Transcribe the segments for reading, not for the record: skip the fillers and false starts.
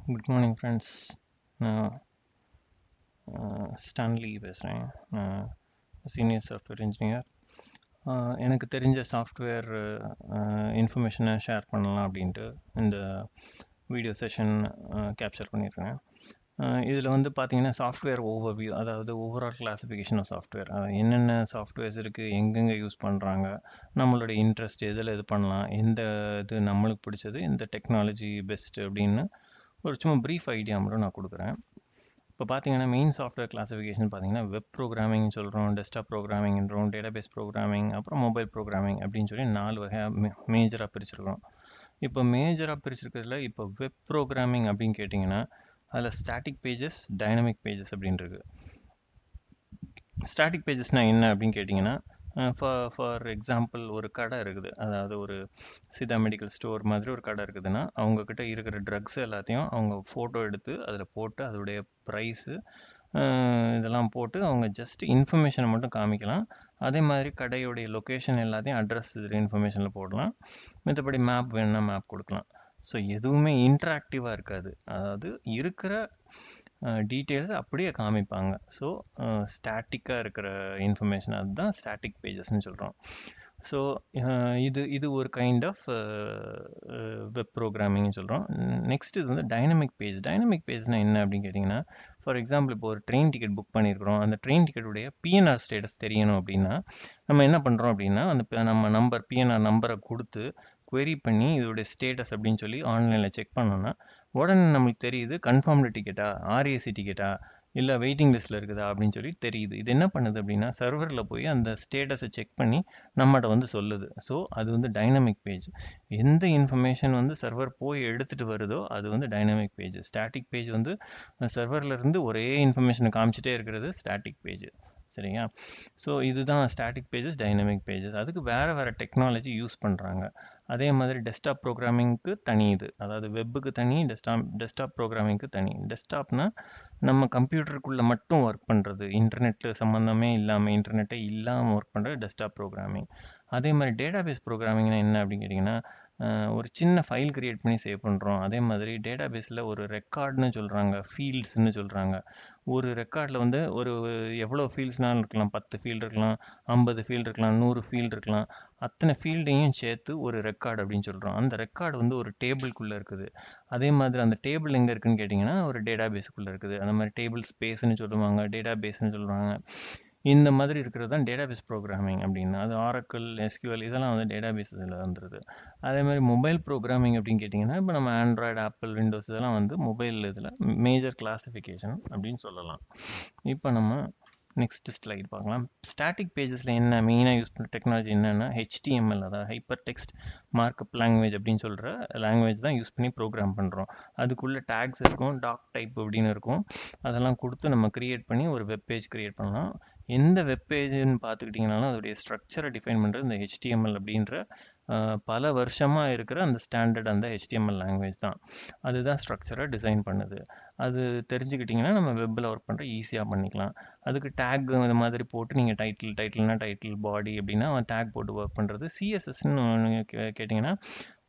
Good morning friends. நான் Stanley பேசுகிறேன். நான் சீனியர் சாஃப்ட்வேர் இன்ஜினியர். எனக்கு தெரிஞ்ச சாஃப்ட்வேர் இன்ஃபர்மேஷனை ஷேர் பண்ணலாம் அப்படின்ட்டு இந்த வீடியோ செஷன் கேப்சர் பண்ணியிருக்கேன். இதில் வந்து பார்த்தீங்கன்னா சாஃப்ட்வேர் ஓவர்வியூ, அதாவது ஓவரால் கிளாஸிஃபிகேஷன் ஆஃப் சாஃப்ட்வேர், என்னென்ன சாஃப்ட்வேர்ஸ் இருக்குது, எங்கெங்கே யூஸ் பண்ணுறாங்க, நம்மளோட இன்ட்ரெஸ்ட் எதில் இது பண்ணலாம், எந்த இது நம்மளுக்கு பிடிச்சது, இந்த டெக்னாலஜி பெஸ்ட்டு அப்படின்னு ஒரு சும்மா ப்ரீஃப் ஐடியா மட்டும் நான் கொடுக்குறேன். இப்போ பார்த்தீங்கன்னா மெயின் சாஃப்ட்வேர் கிளாஸிஃபிகேஷன் பார்த்தீங்கன்னா வெப் ப்ரோக்ராமிங் சொல்கிறோம், டெஸ்க்டாப் ப்ரோக்ராமிங்ன்றோம், டேட்டாபேஸ் ப்ரோக்ராமிங், அப்புறம் மொபைல் ப்ரோக்ராமிங் அப்படின்னு சொல்லி 4 வகையாக மேஜராக பிரிச்சிருக்கோம். இப்போ மேஜராக பிரிச்சிருக்கிறதுல இப்போ வெப் ப்ரோக்ராமிங் அப்படின்னு கேட்டிங்கன்னா அதில் ஸ்டாட்டிக் பேஜஸ், டைனமிக் பேஜஸ் அப்படின்னு இருக்கு. ஸ்டாட்டிக் பேஜஸ்னால் என்ன அப்படின்னு கேட்டிங்கன்னா, ஃபார் எக்ஸாம்பிள் ஒரு கடை இருக்குது, அதாவது ஒரு சிதா மெடிக்கல் ஸ்டோர் மாதிரி ஒரு கடை இருக்குதுன்னா அவங்கக்கிட்ட இருக்கிற ட்ரக்ஸ் எல்லாத்தையும் அவங்க ஃபோட்டோ எடுத்து அதில் போட்டு அதோடைய ப்ரைஸு இதெல்லாம் போட்டு அவங்க ஜஸ்ட் இன்ஃபர்மேஷனை மட்டும் காமிக்கலாம். அதே மாதிரி கடையுடைய லொக்கேஷன் எல்லாத்தையும் அட்ரஸ் இதில் இன்ஃபர்மேஷனில் போடலாம். மற்றபடி மேப் வேணுன்னா மேப் கொடுக்கலாம். ஸோ எதுவுமே இன்ட்ராக்டிவாக இருக்காது, அதாவது இருக்கிற டீட்டெயில்ஸ் அப்படியே காமிப்பாங்க. ஸோ ஸ்டாட்டிக்காக இருக்கிற இன்ஃபர்மேஷன் அதுதான் ஸ்டாட்டிக் பேஜஸ்ன்னு சொல்கிறோம். ஸோ இது ஒரு கைண்ட் ஆஃப் வெப் ப்ரோக்ராமிங்னு சொல்கிறோம். நெக்ஸ்ட் இது வந்து டைனமிக் பேஜ். டைனமிக் பேஜ்னால் என்ன அப்படின்னு கேட்டிங்கன்னா, ஃபார் எக்ஸாம்பிள் இப்போ ஒரு ட்ரெயின் டிக்கெட் புக் பண்ணியிருக்கிறோம். அந்த ட்ரெயின் டிக்கெட்டுடைய பிஎன்ஆர் ஸ்டேட்டஸ் தெரியணும் அப்படின்னா நம்ம என்ன பண்ணுறோம் அப்படின்னா, அந்த நம்ம பிஎன்ஆர் நம்பரை கொடுத்து query பண்ணி இதோடைய ஸ்டேட்டஸ் அப்படின்னு சொல்லி ஆன்லைனில் செக் பண்ணோன்னா உடனே நம்மளுக்கு தெரியுது கன்ஃபார்ம்டு டிக்கெட்டா, ஆர்ஏசி டிக்கெட்டா, இல்லை வெயிட்டிங் லிஸ்ட்டில் இருக்குதா அப்படின்னு சொல்லி தெரியுது. இது என்ன பண்ணுது அப்படின்னா சர்வரில் போய் அந்த ஸ்டேட்டஸை செக் பண்ணி நம்மகிட்ட வந்து சொல்லுது. ஸோ அது வந்து டைனமிக் பேஜ். எந்த இன்ஃபர்மேஷன் வந்து சர்வர் போய் எடுத்துகிட்டு வருதோ அது வந்து டைனமிக் பேஜ். ஸ்டாட்டிக் பேஜ் வந்து சர்வர்லேருந்து ஒரே இன்ஃபர்மேஷனை காமிச்சிட்டே இருக்கிறது ஸ்டாட்டிக் பேஜ். சரியா? ஸோ இதுதான் ஸ்டாட்டிக் பேஜஸ், டைனமிக் பேஜஸ். அதுக்கு வேறு வேறு டெக்னாலஜி யூஸ் பண்ணுறாங்க. அதே மாதிரி டெஸ்க்டாப் ப்ரோக்ராமிங்க்கு தனி இது, அதாவது வெப்புக்கு தனி, டெஸ்க்டாப் ப்ரோக்ராமிங்க்கு தனி. டெஸ்க்டாப்னா நம்ம கம்ப்யூட்டருக்குள்ளே மட்டும் ஒர்க் பண்ணுறது, இன்டர்நெட்டில் சம்மந்தமே இல்லாமல், இன்டர்நெட்டே இல்லாமல் ஒர்க் பண்ணுறது டெஸ்க்டாப் ப்ரோக்ராமிங். அதே மாதிரி டேட்டாபேஸ் ப்ரோக்ராமிங்னா என்ன அப்படின்னு கேட்டிங்கன்னா, ஒரு சின்ன ஃபைல் கிரியேட் பண்ணி சேவ் பண்ணுறோம். அதே மாதிரி டேட்டாபேஸில் ஒரு ரெக்கார்ட்னு சொல்கிறாங்க, ஃபீல்ட்ஸ்னு சொல்கிறாங்க. ஒரு ரெக்கார்டில் வந்து ஒரு எவ்வளோ ஃபீல்ட்ஸ்னாலும் இருக்கலாம், 10 ஃபீல்டு இருக்கலாம், 50 ஃபீல்டு இருக்கலாம், 100 ஃபீல்டு இருக்கலாம். அத்தனை ஃபீல்டையும் சேர்த்து ஒரு ரெக்கார்டு அப்படின்னு சொல்கிறோம். அந்த ரெக்கார்டு வந்து ஒரு டேபிள்குள்ளே இருக்குது. அதே மாதிரி அந்த டேபிள் எங்கே இருக்குதுன்னு கேட்டிங்கன்னா ஒரு டேட்டாபேஸுக்குள்ளே இருக்குது. அந்த மாதிரி டேபிள் ஸ்பேஸ்ன்னு சொல்லுவாங்க, டேட்டாபேஸ்ன்னு சொல்லுவாங்க. இந்த மாதிரி இருக்கிறது தான் டேட்டாபேஸ் ப்ரோக்ராமிங் அப்படின்னா. அது ஆரக்கிள், எஸ்கியூஎல் இதெல்லாம் வந்து டேட்டாபேஸ் இதில் வந்துடுது. அதே மாதிரி மொபைல் ப்ரோக்ராமிங் அப்படின்னு கேட்டிங்கன்னா இப்போ நம்ம ஆண்ட்ராய்டு, ஆப்பிள், விண்டோஸ் இதெல்லாம் வந்து மொபைல் இதில் மேஜர் கிளாஸிஃபிகேஷன் அப்படின்னு சொல்லலாம். இப்போ நம்ம நெக்ஸ்ட் ஸ்லைட் பார்க்கலாம். ஸ்டாட்டிக் பேஜஸில் என்ன மெயினாக யூஸ் பண்ணுற டெக்னாலஜி என்னென்னா ஹெச்டிஎம்எல், அதாவது ஹைப்பர் டெக்ஸ்ட் மார்க்அப் லாங்குவேஜ் அப்படின்னு சொல்கிற லாங்குவேஜ் தான் யூஸ் பண்ணி ப்ரோக்ராம் பண்ணுறோம். அதுக்குள்ளே டேக்ஸ் இருக்கும், டாக் டைப் அப்படின்னு இருக்கும். அதெல்லாம் கொடுத்து நம்ம க்ரியேட் பண்ணி ஒரு வெப் பேஜ் க்ரியேட் பண்ணலாம். எந்த வெப் பேஜுன்னு பார்த்துக்கிட்டிங்கனாலும் அதோடைய ஸ்ட்ரக்சரை டிஃபைன் பண்ணுறது இந்த ஹெச்டிஎம்எல் அப்படின்ற பல வருஷமாக இருக்கிற அந்த ஸ்டாண்டர்ட் அந்த ஹெச்டிஎம்எல் லாங்குவேஜ் தான். அதுதான் ஸ்ட்ரக்சரை டிசைன் பண்ணுது. அது தெரிஞ்சுக்கிட்டிங்கன்னா நம்ம வெப்பில் ஒர்க் பண்ணுற ஈஸியாக பண்ணிக்கலாம். அதுக்கு டேக் இந்த மாதிரி போட்டு நீங்கள் டைட்டில்னா டைட்டில், பாடி அப்படின்னா டேக் போட்டு ஒர்க் பண்ணுறது. சிஎஸ்எஸ்ன்னு கேட்டிங்கன்னா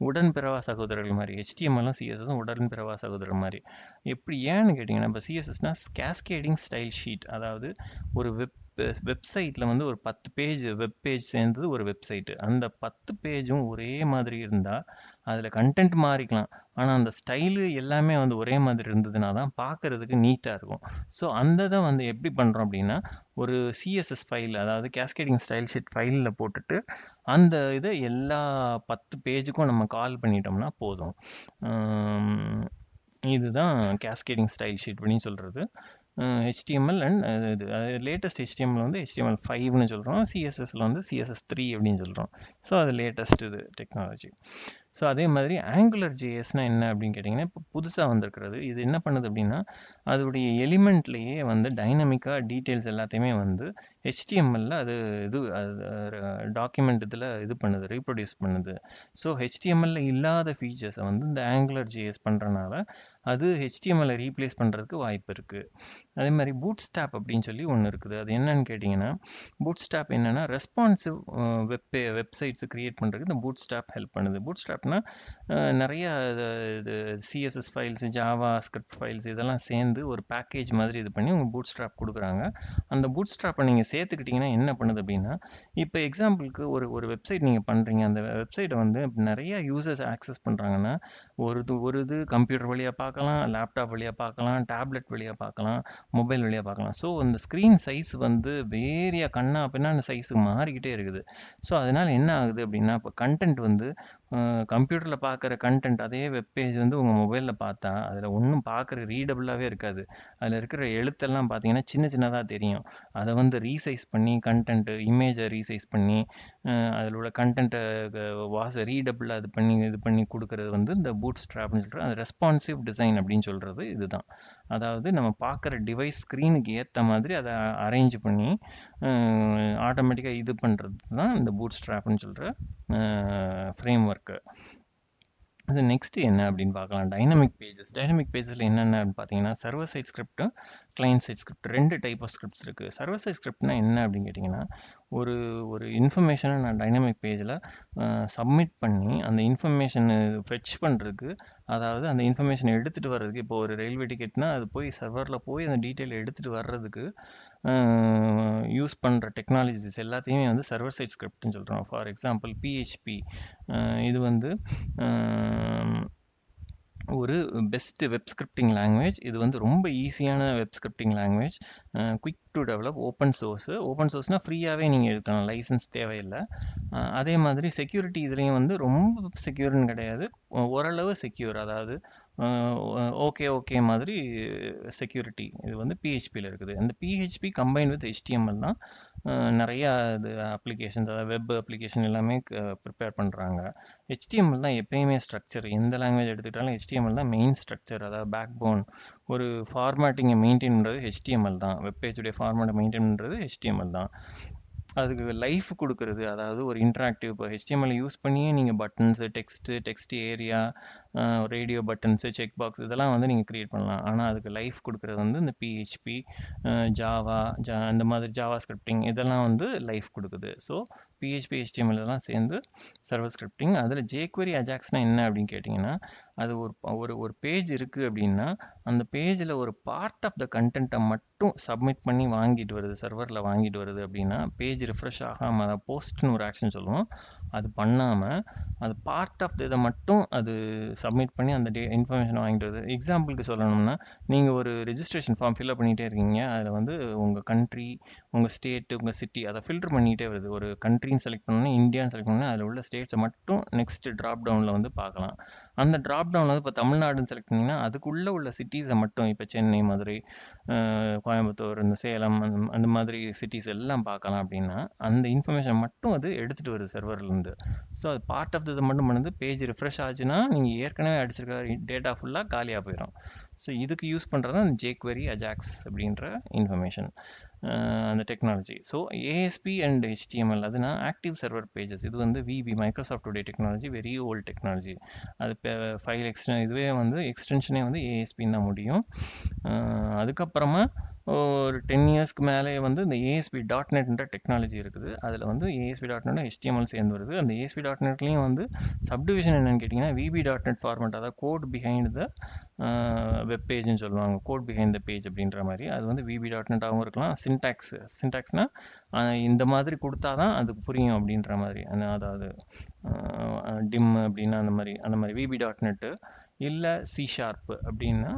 உடன்பிறவா சகோதரர்கள் மாதிரி. ஹெச்டிஎம்எல்லும் சிஎஸ்எஸும் உடன்பிறவா சகோதரர் மாதிரி. எப்படி ஏன்னு கேட்டிங்கன்னா இப்போ சிஎஸ்எஸ்னால் கேஸ்கேடிங் ஸ்டைல் ஷீட், அதாவது ஒரு வெப்சைட்டில் வந்து ஒரு 10 பேஜ் வெப் பேஜ் சேர்ந்தது ஒரு வெப்சைட்டு. அந்த 10 பேஜும் ஒரே மாதிரி இருந்தால் அதில் கண்டென்ட் மாறிக்கலாம், ஆனால் அந்த ஸ்டைலு எல்லாமே வந்து ஒரே மாதிரி இருந்ததுனா தான் பார்க்குறதுக்கு நீட்டாக இருக்கும். ஸோ அந்த இதை வந்து எப்படி பண்ணுறோம் அப்படின்னா ஒரு சிஎஸ்எஸ் ஃபைல், அதாவது கேஸ்கேடிங் ஸ்டைல் ஷீட் ஃபைலில் போட்டுட்டு அந்த இதை எல்லா 10 பேஜுக்கும் நம்ம கால் பண்ணிட்டோம்னா போதும். இதுதான் கேஸ்கேடிங் ஸ்டைல் ஷீட் அப்படின்னு சொல்கிறது. HTML அண்ட் இது லேட்டஸ்ட் HTML வந்து HTML5ன்னு சொல்கிறோம், சிஎஸ்எஸ்ல வந்து CSS3 அப்படின்னு சொல்கிறோம். ஸோ அது லேட்டஸ்ட் இது டெக்னாலஜி. ஸோ அதே மாதிரி ஆங்குலர் ஜேஎஸ்னால் என்ன அப்படின்னு கேட்டிங்கன்னா இப்போ புதுசாக வந்திருக்கிறது. இது என்ன பண்ணுது அப்படின்னா அதோடைய எலிமெண்ட்லேயே வந்து டைனமிக்காக டீட்டெயில்ஸ் எல்லாத்தையுமே வந்து HTML அது இது டாக்குமெண்ட் இதில் இது பண்ணுது, ரீப்ரொடியூஸ் பண்ணுது. ஸோ HTML இல்லாத ஃபீச்சர்ஸை வந்து இந்த ஆங்குலர் ஜேஎஸ் பண்ணுறனால அது HTML ரீப்ளேஸ் பண்ணுறதுக்கு வாய்ப்பு இருக்குது. அதே மாதிரி பூட்ஸ்டாப் அப்படின்னு சொல்லி ஒன்று இருக்குது. அது என்னன்னு கேட்டிங்கன்னா பூட்ஸ்டாப் என்னென்னா ரெஸ்பான்சிவ் வெப்சைட்ஸ் க்ரியேட் பண்ணுறதுக்கு இந்த பூட்ஸ்டாப் ஹெல்ப் பண்ணுது. பூட்ஸ்டாப் ஸ்ட்ராப்னா நிறைய இது CSS files, Java script files இதெல்லாம் சேர்ந்து ஒரு பேக்கேஜ் மாதிரி இது பண்ணி உங்கள் பூட் ஸ்ட்ராப் கொடுக்குறாங்க. அந்த பூட் ஸ்ட்ராப்பை நீங்கள் சேர்த்துக்கிட்டிங்கன்னா என்ன பண்ணுது அப்படின்னா, இப்போ எக்ஸாம்பிளுக்கு ஒரு வெப்சைட் நீங்கள் பண்ணுறீங்க. அந்த வெப்சைட்டை வந்து நிறைய யூசர்ஸ் ஆக்சஸ் பண்ணுறாங்கன்னா, ஒரு இது கம்ப்யூட்டர் வழியாக பார்க்கலாம், லேப்டாப் வழியாக பார்க்கலாம், டேப்லெட் வழியாக பார்க்கலாம், மொபைல் வழியாக பார்க்கலாம். ஸோ அந்த ஸ்க்ரீன் சைஸ் வந்து வேரியா கண்ணா அப்படின்னா அந்த சைஸு மாறிக்கிட்டே இருக்குது. ஸோ அதனால் என்ன ஆகுது அப்படின்னா, இப்போ கண்டென்ட் வந்து கம்ப்யூட்டரில் பார்க்குற கண்டென்ட் அதே வெப்பேஜ் வந்து உங்கள் மொபைலில் பார்த்தா அதில் ஒன்றும் பார்க்குற ரீடபுளாகவே இருக்காது. அதில் இருக்கிற எழுத்தெல்லாம் பார்த்தீங்கன்னா சின்ன சின்னதாக தெரியும். அதை வந்து ரீசைஸ் பண்ணி கண்டென்ட்டு இமேஜை ரீசைஸ் பண்ணி அதில் உள்ள கண்டென்ட்டை ரீடபுளாக இது பண்ணி கொடுக்கறது வந்து இந்த பூட் ஸ்ட்ராப்னு சொல்கிற அந்த ரெஸ்பான்சிவ் டிசைன் அப்படின்னு சொல்கிறது இதுதான். அதாவது நம்ம பார்க்குற டிவைஸ் ஸ்க்ரீனுக்கு ஏற்ற மாதிரி அதை அரேஞ்ச் பண்ணி ஆட்டோமேட்டிக்காக இது பண்ணுறது தான் இந்த பூட் ஸ்ட்ராப்னு சொல்கிற ஃப்ரேம் ஒர்க்கு. அது நெக்ஸ்ட் என்ன அப்படின்னு பார்க்கலாம். டைனமிக் பேஜஸில் என்னென்ன அப்படின்னு பார்த்தீங்கன்னா, server side script, client side script, 2 type of scripts இருக்குது. சர்வர் சைட் ஸ்கிரிப்ட்னா என்ன அப்படின்னு கேட்டிங்கன்னா, ஒரு இன்ஃபர்மேஷனை நான் டைனமிக் பேஜில் சப்மிட் பண்ணி அந்த இன்ஃபர்மேஷனை ஃபெச் பண்ணுறதுக்கு, அதாவது அந்த இன்ஃபர்மேஷனை எடுத்துகிட்டு வர்றதுக்கு, இப்போ ஒரு ரயில்வே டிக்கெட்னா அது போய் சர்வரில் போய் அந்த டீட்டெயில் எடுத்துகிட்டு வர்றதுக்கு யூஸ் பண்ணுற டெக்னாலஜிஸ் எல்லாத்தையுமே வந்து சர்வர் சைட் ஸ்கிரிப்ட்னு சொல்கிறோம். ஃபார் எக்ஸாம்பிள் பிஹெச்பி, இது வந்து ஒரு பெஸ்ட் வெப் ஸ்கிரிப்டிங் லாங்குவேஜ். இது வந்து ரொம்ப ஈஸியான web scripting language, quick to develop, open சோர்ஸ்னால் ஃப்ரீயாகவே நீங்கள் எடுக்கலாம், லைசன்ஸ் தேவையில்லை. அதே மாதிரி செக்யூரிட்டி இதுலேயும் வந்து ரொம்ப செக்யூர்னு கிடையாது, ஓரளவு செக்யூர், அதாவது ஓகே மாதிரி செக்யூரிட்டி இது வந்து பிஹெச்பியில் இருக்குது. அந்த பிஹெச்பி கம்பைன் வித் ஹெச்டிஎம்எல் தான் நிறையா இது அப்ளிகேஷன்ஸ், அதாவது வெப் அப்ளிகேஷன் எல்லாமே ப்ரிப்பேர் பண்ணுறாங்க. ஹெச்டிஎம்எல் தான் எப்பயுமே ஸ்ட்ரக்சர், எந்த லாங்குவேஜ் எடுத்துக்கிட்டாலும் ஹெச்டிஎம்எல் தான் மெயின் ஸ்ட்ரக்சர், அதாவது பேக் போன். ஒரு ஃபார்மேட்டிங்கை மெயின்டைன் பண்ணுறது ஹெச்டிஎம்எல் தான், வெப்பேஜுடைய ஃபார்மேட்டை மெயின்டைன் பண்ணுறது ஹெச்டிஎம்எல் தான். அதுக்கு லைஃப் கொடுக்குறது, அதாவது ஒரு இன்ட்ராக்டிவ், இப்போ ஹெச்டிஎம்எல் யூஸ் பண்ணியே நீங்கள் buttons, text area, radio buttons, check box இதெல்லாம் வந்து நீங்கள் க்ரியேட் பண்ணலாம். ஆனால் அதுக்கு லைஃப் கொடுக்குறது வந்து இந்த பிஹெச்பி, ஜாவா, இந்த மாதிரி ஜாவா ஸ்கிரிப்டிங் இதெல்லாம் வந்து லைஃப் கொடுக்குது. ஸோ பிஹெச்பி, ஹெச்டிஎம்எல் இதெல்லாம் சேர்ந்து சர்வர் ஸ்கிரிப்டிங். அதில் ஜேக்வரி அஜாக்ஸ்னால் என்ன அப்படின்னு கேட்டிங்கன்னா, அது ஒரு பேஜ் இருக்குது அப்படின்னா அந்த பேஜில் ஒரு பார்ட் ஆஃப் த கண்டென்ட்டை மட்டும் சப்மிட் பண்ணி வாங்கிட்டு வருது, சர்வரில் வாங்கிட்டு வருது அப்படின்னா, பேஜ் ரிஃப்ரெஷ் ஆகாமல், அதை போஸ்ட்னு ஒரு ஆக்ஷன் சொல்லுவோம், அது பண்ணாமல் அது பார்ட் ஆஃப் இதை மட்டும் அது சப்மிட் பண்ணி அந்த இன்ஃபர்மேஷனை வாங்கிட்டு வருது. எக்ஸாம்பிளுக்கு சொல்லணும்னா, நீங்கள் ஒரு ரெஜிஸ்ட்ரேஷன் ஃபார்ம் ஃபில்அப் பண்ணிகிட்டே இருக்கீங்க, அதில் வந்து உங்கள் கண்ட்ரி, உங்கள் ஸ்டேட்டு, உங்கள் சிட்டி அதை ஃபில்டர் பண்ணிகிட்டே வருது. ஒரு கண்ட்ரின்னு செலக்ட் பண்ணோன்னா, இந்தியான்னு செலக்ட் பண்ணோன்னா அதில் உள்ள ஸ்டேட்ஸை மட்டும் நெக்ஸ்ட் ட்ராப் டவுனில் வந்து பார்க்கலாம். அந்த ட்ராப் டவுனில் வந்து இப்போ தமிழ்நாடுன்னு செலக்ட் பண்ணிங்கன்னா அதுக்குள்ளே உள்ள சிட்டிஸை மட்டும், இப்போ சென்னை, மதுரை, கோயம்புத்தூர், இந்த சேலம், அந்த மாதிரி சிட்டிஸ் எல்லாம் பார்க்கலாம். அப்படின்னா அந்த இன்ஃபர்மேஷன் மட்டும் அது எடுத்துகிட்டு வருது சர்வர்லேருந்து. ஸோ அது பார்ட் ஆஃப் இது மட்டும் பண்ணுது. பேஜ் ரிஃப்ரெஷ் ஆச்சுன்னா நீங்கள் ஏற்கனவே அடிச்சிருக்க டேட்டா ஃபுல்லாக காலியாக போயிடும். ஸோ இதுக்கு யூஸ் பண்ணுறது தான் ஜேக்வரி அஜாக்ஸ் அப்படின்ற இன்ஃபர்மேஷன், அந்த technology. So ASP and HTML அதுனா ஆக்டிவ் சர்வர் பேஜஸ். இது வந்து விபி, மைக்ரோசாஃப்ட் உடைய டெக்னாலஜி, வெரி ஓல்டு டெக்னாலஜி. அது ஃபைல் இதுவே வந்து எக்ஸ்டென்ஷனே வந்து ஏஎஸ்பின்னு தான் முடியும். அதுக்கப்புறமா ஒரு 10 இயர்ஸ்க்கு மேலே வந்து இந்த ஏஎஸ்பி .NETன்ற டெக்னாலஜி இருக்குது. அதில் வந்து ஏஎஸ்பி .NET HTML சேர்ந்து வருது. அந்த ஏஎஸ்பி .NETலேயும் வந்து சப்டிவிஷன் என்னென்னு கேட்டிங்கன்னா, VB.NET ஃபார்மேட், அதாவது கோட் பிஹைண்ட் த வெப் பேஜ்னு சொல்லுவாங்க, கோட் பிஹைண்ட் த பேஜ் அப்படின்ற மாதிரி. அது வந்து VB.NET-ஆகவும் இருக்கலாம். சின்டாக்ஸ்னால் இந்த மாதிரி கொடுத்தா தான் அது புரியும் அப்படின்ற மாதிரி, அதாவது டிம் அப்படின்னா அந்த மாதிரி VB.NET இல்லை C# அப்படின்னா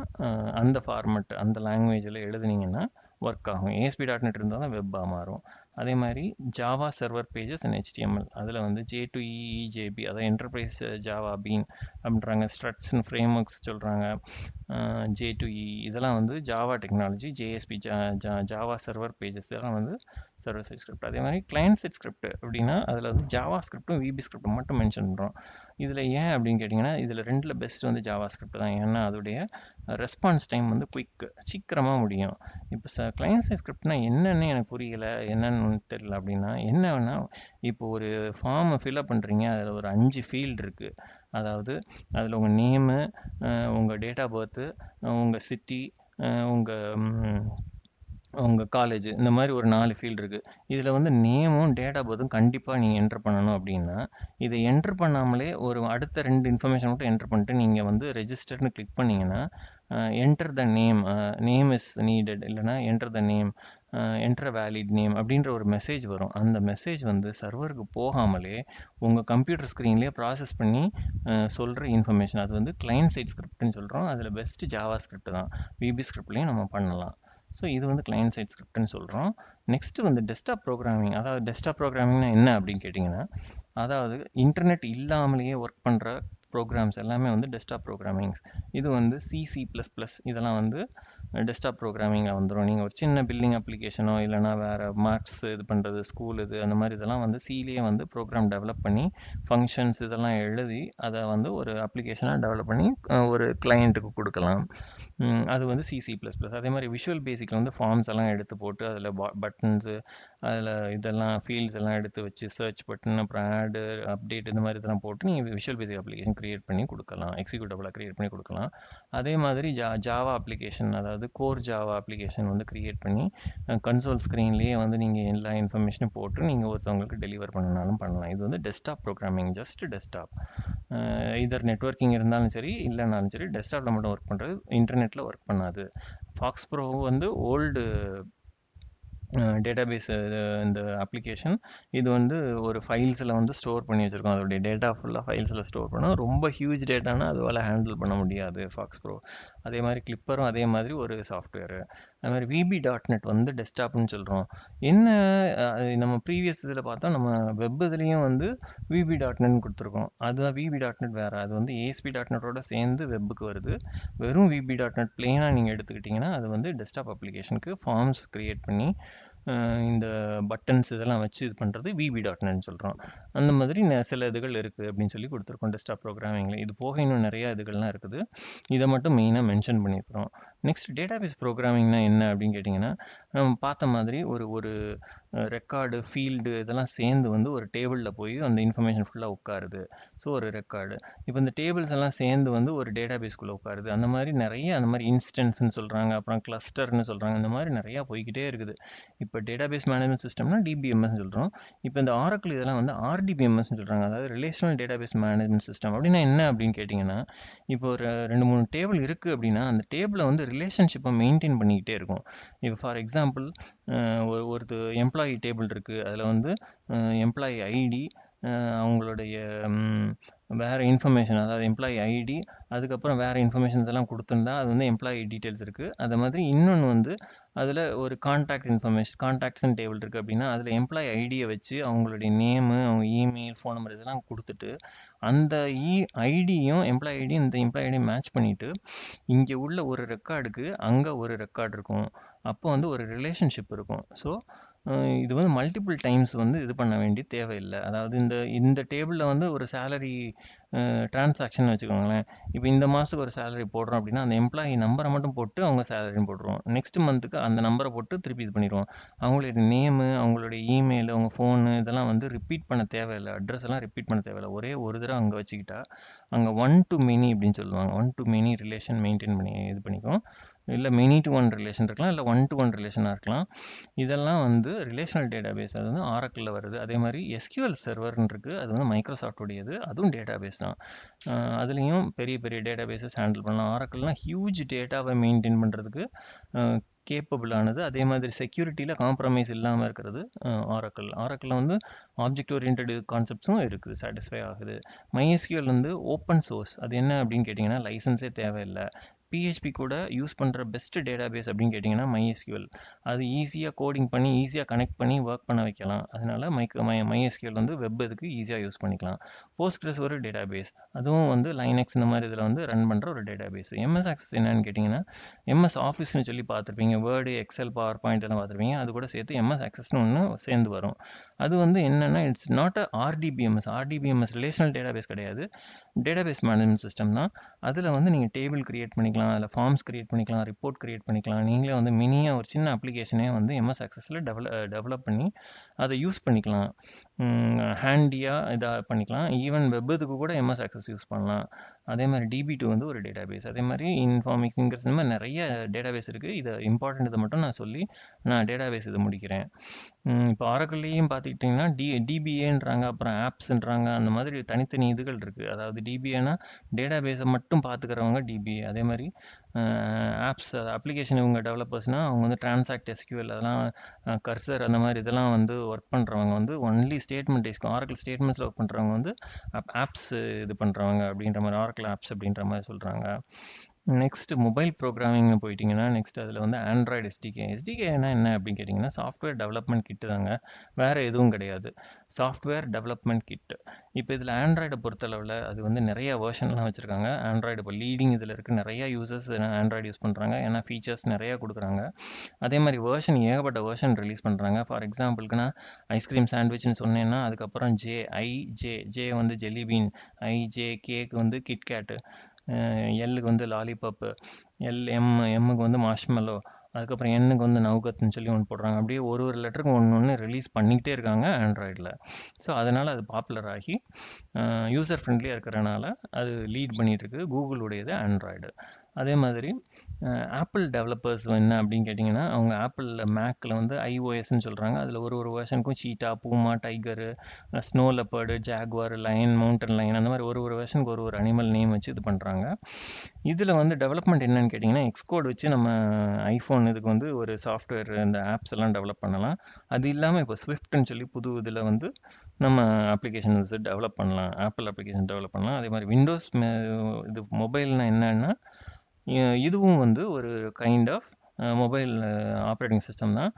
அந்த ஃபார்மெட், அந்த லாங்குவேஜில் எழுதுனீங்கன்னா ஒர்க் ஆகும். ASP.NET இருந்தால் தான் வெப்பாக மாறும். அதே மாதிரி Java server pages and HTML, அதில் வந்து J2EE, EJB, அதாவது என்டர்பிரைஸ் ஜாவா பீன் அப்படின்றாங்க, ஸ்ட்ரட்ஸ்னு ஃப்ரேம் ஒர்க்ஸ் சொல்கிறாங்க, J2EE இதெல்லாம் வந்து Java technology. JSP, Java server pages இதெல்லாம் வந்து சர்வர் சைட் ஸ்கிரிப்ட். அதே மாதிரி கிளைண்ட் சைட் ஸ்கிரிப்ட் அப்படின்னா அதில் வந்து ஜாவா ஸ்கிரிப்டும் VB ஸ்கிரிப்டும் மட்டும் மென்ஷன் பண்ணுறோம். இதில் ஏன் அப்படின்னு கேட்டிங்கன்னா, இதில் ரெண்டில் பெஸ்ட் வந்து ஜாவா ஸ்கிரிப்ட் தான். ஏன்னா அதோடைய ரெஸ்பான்ஸ் டைம் வந்து குயிக், சீக்கிரமாக முடியும். இப்போ கிளைண்ட் சைட் ஸ்கிரிப்ட்னா என்னென்னு எனக்கு புரியலை, என்னென்னு தெரியல அப்படின்னா, என்னன்னா இப்போ ஒரு ஃபார்மை ஃபில்அப் பண்ணுறீங்க, அதில் ஒரு 5 ஃபீல்டு இருக்குது. அதாவது அதில் உங்கள் நேமு, உங்கள் டேட் ஆஃப் பர்த்து, உங்கள் சிட்டி, உங்கள் உங்க காலேஜ் இந்த மாதிரி ஒரு 4 ஃபீல்டு இருக்கு. இதுல வந்து நேமும், டேட் ஆஃப் பர்த்தும் கண்டிப்பா நீங்க என்டர் பண்ணணும் அப்படின்னா, இதை என்டர் பண்ணாமலே ஒரு அடுத்த 2 இன்ஃபர்மேஷன் மட்டும் என்டர் பண்ணிட்டு நீங்க வந்து ரெஜிஸ்டர்ன்னு கிளிக் பண்ணீங்கன்னா, enter the name, name is needed இல்லைன்னா enter the name, enter valid name அப்படின்ற ஒரு மெசேஜ் வரும். அந்த மெசேஜ் வந்து சர்வருக்கு போகாமலே உங்க கம்ப்யூட்டர் ஸ்க்ரீன்லேயே ப்ராசஸ் பண்ணி சொல்ற இன்ஃபர்மேஷன். அது வந்து கிளையன்ட் சைட் ஸ்கிரிப்ட்னு சொல்றோம். அதுல பெஸ்ட் ஜாவா ஸ்கிரிப்ட் தான். விபி ஸ்கிரிப்ட்லயும் நம்ம பண்ணலாம். ஸோ இது வந்து கிளையன்ட் சைட் ஸ்கிரிப்ட்னு சொல்கிறோம். நெக்ஸ்ட் வந்து டெஸ்க்டாப் ப்ரோக்ராமிங். அதாவது டெஸ்க்டாப் ப்ரோக்ராமிங்னா என்ன அப்படின்னு கேட்டிங்கன்னா, அதாவது இன்டர்நெட் இல்லாமலேயே ஒர்க் பண்ணுற ப்ரோக்ராம்ஸ் எல்லாமே வந்து டெஸ்க்டாப் ப்ரோக்ராமிங்ஸ். இது வந்து C++ இதெல்லாம் வந்து டெஸ்க்டாப் ப்ரோக்ராமிங்கில் வந்துடும். நீங்கள் ஒரு சின்ன பில்டிங் அப்ளிகேஷனோ இல்லைனா வேறு மார்க்ஸ் இது பண்ணுறது, ஸ்கூல் இது அந்த மாதிரி இதெல்லாம் வந்து சிலேயே வந்து ப்ரோக்ராம் டெவலப் பண்ணி ஃபங்க்ஷன்ஸ் இதெல்லாம் எழுதி அதை வந்து ஒரு அப்ளிகேஷனாக டெவலப் பண்ணி ஒரு கிளையண்ட்டுக்கு கொடுக்கலாம். அது வந்து C++. அதே மாதிரி விஷுவல் பேசிக்கில் வந்து ஃபார்ம்ஸ் எல்லாம் எடுத்து போட்டு அதில் பட்டன்ஸு, அதில் இதெல்லாம் ஃபீல்ட்ஸ் எல்லாம் எடுத்து வச்சு சர்ச் பட்டன், அப்புறம் ஆடு, அப்டேட் இந்த மாதிரி இதெல்லாம் போட்டு நீங்கள் விஷுவல் பேசிக் அப்ளிகேஷன் க்ரியேட் பண்ணி கொடுக்கலாம், எக்ஸிக்யூட்டபிளாக க்ரியேட் பண்ணி கொடுக்கலாம். அதே மாதிரி ஜாவா அப்ளிகேஷன், அதாவது கோர் ஜாவா அப்ளிகேஷன் வந்து க்ரியேட் பண்ணி கன்சோல் ஸ்க்ரீன்லேயே வந்து நீங்கள் எல்லா இன்ஃபர்மேஷனும் போட்டு நீங்கள் ஒருத்தவங்களுக்கு டெலிவர் பண்ணனாலும் பண்ணலாம். இது வந்து டெஸ்க்டாப் ப்ரோக்ராமிங், ஜஸ்ட் டெஸ்க்டாப். இதர் நெட்வொர்க்கிங் இருந்தாலும் சரி இல்லைனாலும் சரி டெஸ்க்டாப்பில் மட்டும் ஒர்க் பண்ணுறது, இன்டர்நெட்டில் ஒர்க் பண்ணாது. ஃபாக்ஸ் ப்ரோ வந்து ஓல்டு டேட்டாபேஸ் இந்த அப்ளிகேஷன். இது வந்து ஒரு ஃபைல்ஸில் வந்து ஸ்டோர் பண்ணி வச்சுருக்கோம். அதோடைய டேட்டா ஃபுல்லாக ஃபைல்ஸில் ஸ்டோர் பண்ணோம். ரொம்ப ஹியூஜ் டேட்டானா அதுவால் ஹேண்டில் பண்ண முடியாது ஃபாக்ஸ் ப்ரோ. அதே மாதிரி கிளிப்பரும் அதே மாதிரி ஒரு சாஃப்ட்வேரு. அது மாதிரி VB.NET வந்து டெஸ்க்டாப்னு சொல்கிறோம். என்ன நம்ம ப்ரீவியஸ் இதில் பார்த்தோம், நம்ம வெப் இதுலேயும் வந்து VB.NET கொடுத்துருக்கோம். அதுதான் VB.NET வேறு. அது வந்து ASP.NETஓட சேர்ந்து வெப்புக்கு வருது. வெறும் VB.NET பிளெயினாக நீங்கள் எடுத்துக்கிட்டிங்கன்னா அது வந்து டெஸ்க்டாப் அப்ளிகேஷனுக்கு ஃபார்ம்ஸ் க்ரியேட் பண்ணி இந்த பட்டன்ஸ் இதெல்லாம் வச்சு இது பண்ணுறது VB.NET சொல்கிறோம். அந்த மாதிரி சில இதுகள் இருக்குது அப்படின்னு சொல்லி கொடுத்துருக்கோம் டெஸ்க்டாப் ப்ரோக்ராமிங்கில். இது போக இன்னும் நிறையா இதுகள்லாம் இருக்குது. இதை மட்டும் மெயினாக மென்ஷன் பண்ணியிருக்கிறோம். நெக்ஸ்ட் டேட்டாபேஸ் ப்ரோக்ராமிங்னா என்ன அப்படின்னு கேட்டிங்கன்னா, நம்ம பார்த்த மாதிரி ஒரு ரெக்கார்டு, ஃபீல்டு இதெல்லாம் சேர்ந்து வந்து ஒரு டேபிளில் போய் அந்த இன்ஃபர்மேஷன் ஃபுல்லாக உட்காருது. ஸோ ஒரு ரெக்கார்டு. இப்போ இந்த டேபிள்ஸ் எல்லாம் சேர்ந்து வந்து ஒரு டேட்டாபேஸ்க்குள்ளே உட்காருது. அந்த மாதிரி நிறைய அந்த மாதிரி இன்ஸ்டன்ஸ்னு சொல்கிறாங்க, அப்புறம் கிளஸ்டர்னு சொல்கிறாங்க. இந்த மாதிரி நிறையா போய்கிட்டே இருக்குது. இப்போ டேட்டாபேஸ் மேனேஜ்மெண்ட் சிஸ்டம்னா DBMS சொல்கிறோம். இப்போ இந்த ஆரக்கிள் இதெல்லாம் வந்து RDBMS சொல்கிறாங்க. அதாவது ரிலேஷனல் டேட்டாபேஸ் மேனேஜ்மெண்ட் சிஸ்டம். அப்படின்னா என்ன அப்படின்னு கேட்டிங்கன்னா, இப்போ ஒரு 2-3 டேபிள் இருக்குது அப்படின்னா அந்த டேபிளை வந்து ரிலேஷன்ஷிப்பை மெயின்டைன் பண்ணிக்கிட்டே இருக்கும். இப்போ ஃபார் எக்ஸாம்பிள் ஒரு எம்ப்ளாயி டேபிள் இருக்குது. அதில் வந்து எம்ப்ளாயி ஐடி, அவங்களுடைய வேறு இன்ஃபர்மேஷன், அதாவது எம்ப்ளாயி ஐடி, அதுக்கப்புறம் வேறு இன்ஃபர்மேஷன்ஸ் எல்லாம் கொடுத்துருந்தா அது வந்து எம்ப்ளாயி டீட்டெயில்ஸ் இருக்குது. அது மாதிரி இன்னொன்று வந்து அதில் ஒரு கான்டாக்ட் இன்ஃபர்மேஷன், கான்டாக்ட்ஸ்னு டேபிள் இருக்குது அப்படின்னா அதில் எம்ப்ளாயி ஐடியை வச்சு அவங்களுடைய நேமு, அவங்க இமெயில், ஃபோன் நம்பர் இதெல்லாம் கொடுத்துட்டு அந்த ஐடியும் எம்ப்ளாயி ஐடியும் இந்த எம்ப்ளாயி ஐடியும் மேட்ச் பண்ணிவிட்டு இங்கே உள்ள ஒரு ரெக்கார்டுக்கு அங்கே ஒரு ரெக்கார்டு இருக்கும். அப்போ வந்து ஒரு ரிலேஷன்ஷிப் இருக்கும். ஸோ இது வந்து மல்டிபிள் டைம்ஸ் வந்து இது பண்ண வேண்டிய தேவையில்லை. அதாவது இந்த டேபிளில் வந்து ஒரு சேலரி டிரான்சாக்ஷன் வச்சுக்கோங்களேன். இப்போ இந்த மாதத்துக்கு ஒரு சேலரி போடுறோம் அப்படின்னா அந்த எம்ப்ளாயி நம்பரை மட்டும் போட்டு அவங்க சேலரின்னு போட்டுருவோம். நெக்ஸ்ட் மந்த்துக்கு அந்த நம்பரை போட்டு திருப்பி இது பண்ணிடுவோம். அவங்களுடைய நேமு, அவங்களுடைய இமெயில், அவங்க ஃபோனு இதெல்லாம் வந்து ரிப்பீட் பண்ண தேவையில்லை. அட்ரஸ் எல்லாம் ரிப்பீட் பண்ண தேவையில்லை. ஒரே ஒரு தடவை அங்கே வச்சுக்கிட்டா அங்கே 1 to many அப்படின்னு சொல்லுவாங்க. 1 to many ரிலேஷன் மெயின்டைன் பண்ணி இது பண்ணிக்கும். இல்லை மெனி டு ஒன் ரிலேஷன் இருக்கலாம், இல்லை 1 to 1 ரிலேஷனாக இருக்கலாம். இதெல்லாம் வந்து ரிலேஷனல் டேட்டாபேஸ். அது வந்து ஆரக்கிளில் வருது. அதே மாதிரி SQL சர்வர்னு இருக்குது. அது வந்து மைக்ரோசாஃப்டோடையது. அதுவும் டேட்டாபேஸ் தான். அதுலேயும் பெரிய பெரிய டேட்டாபேஸஸ் ஹேண்டில் பண்ணலாம். ஆரக்கிள்லாம் ஹியூஜ் டேட்டாவை மெயின்டைன் பண்ணுறதுக்கு கேப்பபிளானது. அதே மாதிரி செக்யூரிட்டியில் காம்ப்ரமைஸ் இல்லாமல் இருக்கிறது ஆரக்கிளில் வந்து ஆப்ஜெக்ட் ஓரியன்ட் கான்செப்ட்ஸும் இருக்குது, சாட்டிஸ்ஃபை ஆகுது. MySQL வந்து ஓப்பன் சோர்ஸ். அது என்ன அப்படின்னு கேட்டிங்கன்னா லைசன்ஸே தேவையில்லை. PHP கூட யூஸ் பண்ணுற பெஸ்ட் டேட்டாபேஸ் அப்படின்னு கேட்டிங்கன்னா MySQL. அது ஈஸியாக கோடிங் பண்ணி ஈஸியாக கனெக்ட் பண்ணி ஒர்க் பண்ண வைக்கலாம். அதனால MySQL வந்து வெப் இதுக்கு ஈஸியாக யூஸ் பண்ணிக்கலாம். Postgres ஒரு டேட்டாபேஸ். அதுவும் வந்து லைனக்ஸ் இந்த மாதிரி இதில் வந்து ரன் பண்ணுற ஒரு டேட்டாபேஸ். MS Access என்னன்னு கேட்டிங்கன்னா MS ஆஃபீஸ்னு சொல்லி பார்த்துருப்பீங்க. வேர்டு, எக்ஸல், பவர் பாயிண்ட் எல்லாம் பார்த்துருப்பீங்க. அது கூட சேர்த்து MS Accessனு ஒன்று சேர்ந்து வரும். அது வந்து என்னென்னா it's not a RDBMS. RDBMS relational database கிடையாது, டேட்டாபேஸ் மேனேஜ்மெண்ட் சிஸ்டம் தான். அதில் வந்து நீங்கள் டேபிள் கிரியேட் பண்ணிக்கலாம், பண்ணிக்கலாம், அதில் ஃபார்ம்ஸ் கிரியேட் பண்ணிக்கலாம், ரிப்போர்ட் கிரியேட் பண்ணிக்கலாம். நீங்களே வந்து மினியாக ஒரு சின்ன அப்ளிகேஷனே வந்து எம்எஸ் ஆக்சஸில் டெவலப் பண்ணி அதை யூஸ் பண்ணிக்கலாம். ஹேண்டியாக இதாக பண்ணிக்கலாம். ஈவன் வெப்புக்கு கூட எம்எஸ் ஆக்சஸ் யூஸ் பண்ணலாம். அதே மாதிரி DB2 வந்து ஒரு டேட்டாபேஸ். அதே மாதிரி இன்ஃபார்மிக்ஸ் இந்த மாதிரி நிறைய டேட்டாபேஸ் இருக்குது. இதை இம்பார்ட்டன்ட் இதை மட்டும் நான் சொல்லி நான் டேட்டாபேஸ் இதை முடிக்கிறேன். இப்போ ஆரக்கிள்லேயும் பார்த்துக்கிட்டிங்கன்னா டிபிஏன்றாங்க, அப்புறம் ஆப்ஸ்ன்றாங்க, அந்த மாதிரி தனித்தனி இதுகள் இருக்குது. அதாவது டிபிஏனா டேட்டாபேஸை மட்டும் பார்த்துக்கிறவங்க டிபிஏ. அதே மாதிரி ஆப்ஸ் அப்ளிகேஷன் இவங்க டெவலப்பர்ஸ்னால் அவங்க வந்து டிரான்சாக்ட் SQL அதெல்லாம் கர்சர் அந்த மாதிரி இதெல்லாம் வந்து ஒர்க் பண்ணுறவங்க வந்து ஒன்லி ஸ்டேட்மெண்ட் ஆரக்கிள் ஸ்டேட்மெண்ட்ஸில் ஒர்க் பண்ணுறவங்க வந்து ஆப்ஸ் இது பண்ணுறவங்க அப்படின்ற மாதிரி ஆரக்கிள் ஆப்ஸ் அப்படின்ற மாதிரி சொல்கிறாங்க. நெக்ஸ்ட் மொபைல் ப்ரோக்ராமிங்னு போயிட்டிங்கன்னா நெக்ஸ்ட் அதில் வந்து ஆண்ட்ராய்டு எஸ்டிகேனா என்ன அப்படின்னு கேட்டிங்கன்னா சாஃப்ட்வேர் டெவலப்மெண்ட் கிட்டு தாங்க, வேறு எதுவும் கிடையாது. சாஃப்ட்வேர் டெவலப்மெண்ட் கிட்டு. இப்போ இதில் ஆண்ட்ராய்டை பொறுத்தளவில் அது வந்து நிறைய வேர்ஷன்லாம் வச்சுருக்காங்க. ஆண்ட்ராய்டு இப்போ லீடிங் இதில் இருக்குது. நிறைய யூசர்ஸ் ஆண்ட்ராய்டு யூஸ் பண்ணுறாங்க, ஏன்னா ஃபீச்சர்ஸ் நிறையா கொடுக்குறாங்க. அதே மாதிரி ஏகப்பட்ட வேர்ஷன் ரிலீஸ் பண்ணுறாங்க. ஃபார் எக்ஸாம்பிளுக்குன்னா ஐஸ்கிரீம் சாண்ட்விச்னு சொன்னேன்னா அதுக்கப்புறம் ஜே வந்து ஜெல்லிபீன், கேக்கு வந்து கிட்கேட்டு, எல்லுக்கு வந்து லாலிபப்பு, எம்முக்கு வந்து மார்ஷ்மெல்லோ, அதுக்கப்புறம் எண்ணுக்கு வந்து நவுகத்துன்னு சொல்லி ஒன்று போடுறாங்க. அப்படியே ஒரு லெட்டருக்கு ஒன்று ரிலீஸ் பண்ணிக்கிட்டே இருக்காங்க ஆண்ட்ராய்டில். ஸோ அதனால் அது பாப்புலர் ஆகி யூசர் ஃப்ரெண்ட்லியாக இருக்கிறனால அது லீட் பண்ணிகிட்ருக்கு கூகுளுடையது ஆண்ட்ராய்டு. அதே மாதிரி ஆப்பிள் டெவலப்பர்ஸ் என்ன அப்படின்னு கேட்டிங்கன்னா அவங்க ஆப்பிளில் மேக்கில் வந்து iOSன்னு சொல்கிறாங்க. அதில் ஒரு வெர்ஷனுக்கும் cheetah, puma, tiger, snow leopard, jaguar, lion, mountain lion அந்த மாதிரி ஒரு வெர்ஷனுக்கு ஒரு அனிமல் நேம் வச்சு இது பண்ணுறாங்க. இதில் வந்து டெவலப்மெண்ட் என்னன்னு கேட்டிங்கன்னா எக்ஸ்கோட் வச்சு நம்ம ஐஃபோன் இதுக்கு வந்து ஒரு சாஃப்ட்வேர் இந்த ஆப்ஸ் எல்லாம் டெவலப் பண்ணலாம். அது இல்லாமல் இப்போ ஸ்விஃப்ட்னு சொல்லி புது இதில் வந்து நம்ம அப்ளிகேஷன்ஸ் டெவலப் பண்ணலாம், ஆப்பிள் அப்ளிகேஷன் டெவலப் பண்ணலாம். அதே மாதிரி விண்டோஸ் இது மொபைல்னால் என்னன்னா இதுவும் வந்து ஒரு kind of mobile operating system தான்.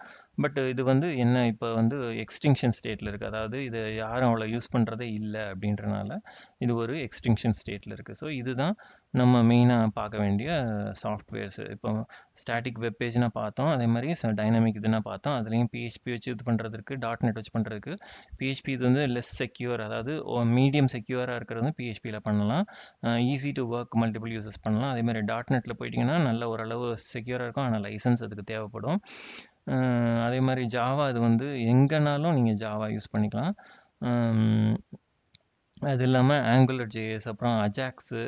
பட் இது வந்து என்ன இப்போ வந்து எக்ஸ்டிங்ஷன் ஸ்டேட்டில் இருக்குது. அதாவது இது யாரும் அவ்வளோ யூஸ் பண்ணுறதே இல்லை அப்படின்றனால இது ஒரு எக்ஸ்டிங்ஷன் ஸ்டேட்டில் இருக்குது. ஸோ இதுதான் நம்ம மெயினாக பார்க்க வேண்டிய சாஃப்ட்வேர்ஸ். இப்போ ஸ்டாட்டிக் வெப் பேஜ்னா பார்த்தோம், அதே மாதிரி டைனமிக் இதுனா பார்த்தோம். அதுலேயும் PHP வச்சு இது பண்ணுறதுக்கு, .NET வச்சு பண்ணுறதுக்கு. PHP இது வந்து லெஸ் செக்யூர், அதாவது மீடியம் செக்யூராக இருக்கிறது வந்து PHPயில் பண்ணலாம். Easy to work, multiple uses பண்ணலாம். அதே மாதிரி .NETல போயிட்டிங்கன்னா நல்ல ஓரளவு செக்யூராக இருக்கும், ஆனால் லைசன்ஸ் அதுக்கு தேவைப்படும். அதே மாதிரி ஜாவா இது வந்து எங்கேனாலும் நீங்கள் ஜாவா யூஸ் பண்ணிக்கலாம். அது இல்லாமல் ஆங்குலர் ஜேஎஸ், அப்புறம் அஜாக்ஸு,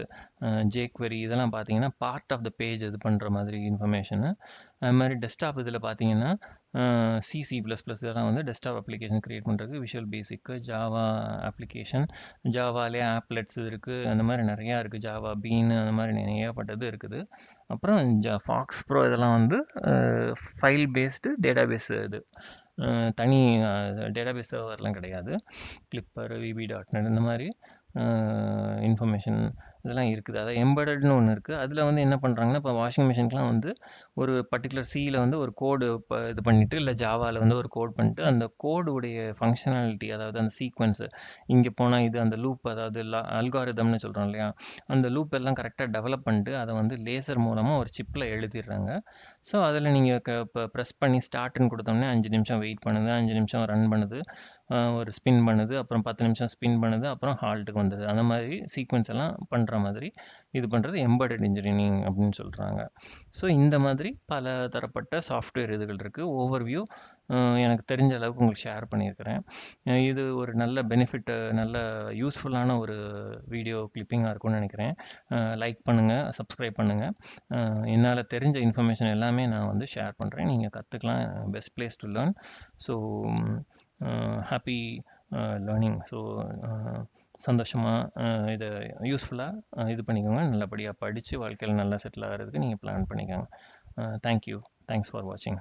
ஜேக்வெரி இதெல்லாம் பார்த்தீங்கன்னா பார்ட் ஆஃப் த பேஜ் இது பண்ணுற மாதிரி இன்ஃபர்மேஷனு. அது மாதிரி டெஸ்க்டாப் இதில் பார்த்தீங்கன்னா C++ இதெல்லாம் வந்து டெஸ்க்டாப் அப்ளிகேஷன் க்ரியேட் பண்ணுறதுக்கு விஷுவல் பேசிக்கு, ஜாவா அப்ளிகேஷன், ஜாவாலே ஆப்லெட்ஸ் இருக்குது, அந்த மாதிரி நிறையா இருக்குது. ஜாவா பீன் அந்த மாதிரி ஏகப்பட்டது இருக்குது. அப்புறம் ஃபாக்ஸ் ப்ரோ இதெல்லாம் வந்து ஃபைல் பேஸ்டு டேட்டாபேஸ் இது, தனி டேட்டாபேஸ் சர்வர்லாம் கிடையாது. கிளிப்பர், VB.NET இந்த மாதிரி இன்ஃபர்மேஷன் இதெல்லாம் இருக்குது. அதாவது எம்பெடட்னு ஒன்று இருக்குது. அதில் வந்து என்ன பண்ணுறாங்கன்னா இப்போ வாஷிங் மிஷின்க்குலாம் வந்து ஒரு பர்டிகுலர் சியில் வந்து ஒரு கோடு இப்போ இது பண்ணிவிட்டு, இல்லை ஜாவாவில் வந்து ஒரு கோட் பண்ணிட்டு அந்த கோடுடைய ஃபங்க்ஷனாலிட்டி, அதாவது அந்த சீக்வன்ஸு இங்கே போனால் இது அந்த லூப், அதாவது அல்காரிதம்னு சொல்கிறோம் இல்லையா, அந்த லூப் எல்லாம் கரெக்டாக டெவலப் பண்ணிட்டு அதை வந்து லேசர் மூலமாக ஒரு சிப்பில் எழுதிடுறாங்க. ஸோ அதில் நீங்கள் இப்போ ப்ரெஸ் பண்ணி ஸ்டார்ட்னு கொடுத்தோம்னே 5 நிமிஷம் வெயிட் பண்ணுது, 5 நிமிஷம் ரன் பண்ணுது, ஒரு ஸ்பின் பண்ணுது, அப்புறம் 10 நிமிஷம் ஸ்பின் பண்ணுது, அப்புறம் ஹால்ட்டுக்கு வந்தது. அந்த மாதிரி சீக்வன்ஸ் எல்லாம் பண்ணுற மாதிரி இது பண்ணுறது எம்பெடட் இன்ஜினியரிங் அப்படின்னு சொல்கிறாங்க. ஸோ இந்த மாதிரி பல தரப்பட்ட சாஃப்ட்வேர் இதுகள் இருக்குது. ஓவர்வியூ எனக்கு தெரிஞ்ச அளவுக்கு உங்களுக்கு ஷேர் பண்ணியிருக்கிறேன். இது ஒரு நல்ல பெனிஃபிட், நல்ல யூஸ்ஃபுல்லான ஒரு வீடியோ கிளிப்பிங்காக இருக்கும்னு நினைக்கிறேன். லைக் பண்ணுங்கள், சப்ஸ்கிரைப் பண்ணுங்கள். என்னால் தெரிஞ்ச இன்ஃபர்மேஷன் எல்லாமே நான் வந்து ஷேர் பண்ணுறேன், நீங்கள் கற்றுக்கலாம். Best place to learn. So happy learning. So சந்தோஷமாக இதை யூஸ்ஃபுல்லாக இது பண்ணிக்கோங்க. நல்லபடியாக படித்து வாழ்க்கையில் நல்லா செட்டில் ஆகிறதுக்கு நீங்கள் பிளான் பண்ணிக்கோங்க. தேங்க்யூ. தேங்க்ஸ் ஃபார் வாட்சிங்.